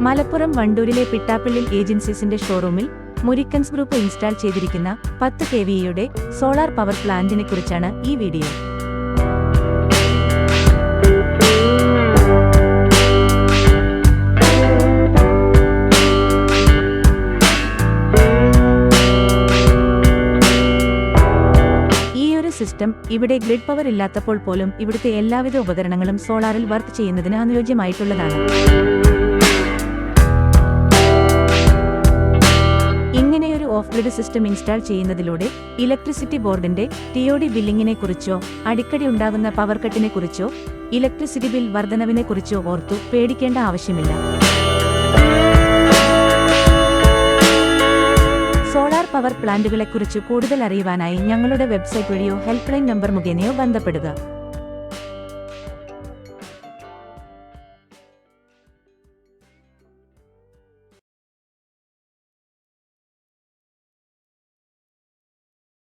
മലപ്പുറം വണ്ടൂരിലെ പിട്ടാപ്പിള്ളിൽ ഏജൻസീസിന്റെ ഷോറൂമിൽ Murickens group install ചെയ്തിരിക്കുന്ന 10 kVയുടെ solar power പ്ലാന്റിനെ കുറിച്ചാണ് ഈ വീഡിയോ. സിസ്റ്റം ഇവിടെ ഗ്രിഡ് പവർ ഇല്ലാത്തപ്പോൾ പോലും ഇവിടുത്തെ എല്ലാവിധ ഉപകരണങ്ങളും സോളാറിൽ വർക്ക് ചെയ്യുന്നതിന് അനുയോജ്യമായിട്ടുള്ളതാണ്. ഇങ്ങനെയൊരു ഓഫ് ഗ്രിഡ് സിസ്റ്റം ഇൻസ്റ്റാൾ ചെയ്യുന്നതിലൂടെ ഇലക്ട്രിസിറ്റി ബോർഡിന്റെ TOD ബില്ലിങ്ങിനെ കുറിച്ചോ അടിക്കടി ഉണ്ടാകുന്ന പവർ കട്ടിനെ കുറിച്ചോ ഇലക്ട്രിസിറ്റി ബിൽ വർധനവിനെ കുറിച്ചോ ഓർത്തു പേടിക്കേണ്ട ആവശ്യമില്ല. സോളാർ പവർ പ്ലാന്റുകളെക്കുറിച്ച് കൂടുതൽ അറിയുവാനായി ഞങ്ങളുടെ വെബ്സൈറ്റ് വഴിയോ ഹെൽപ്പ് ലൈൻ നമ്പർ മുഖേനയോ ബന്ധപ്പെടുക.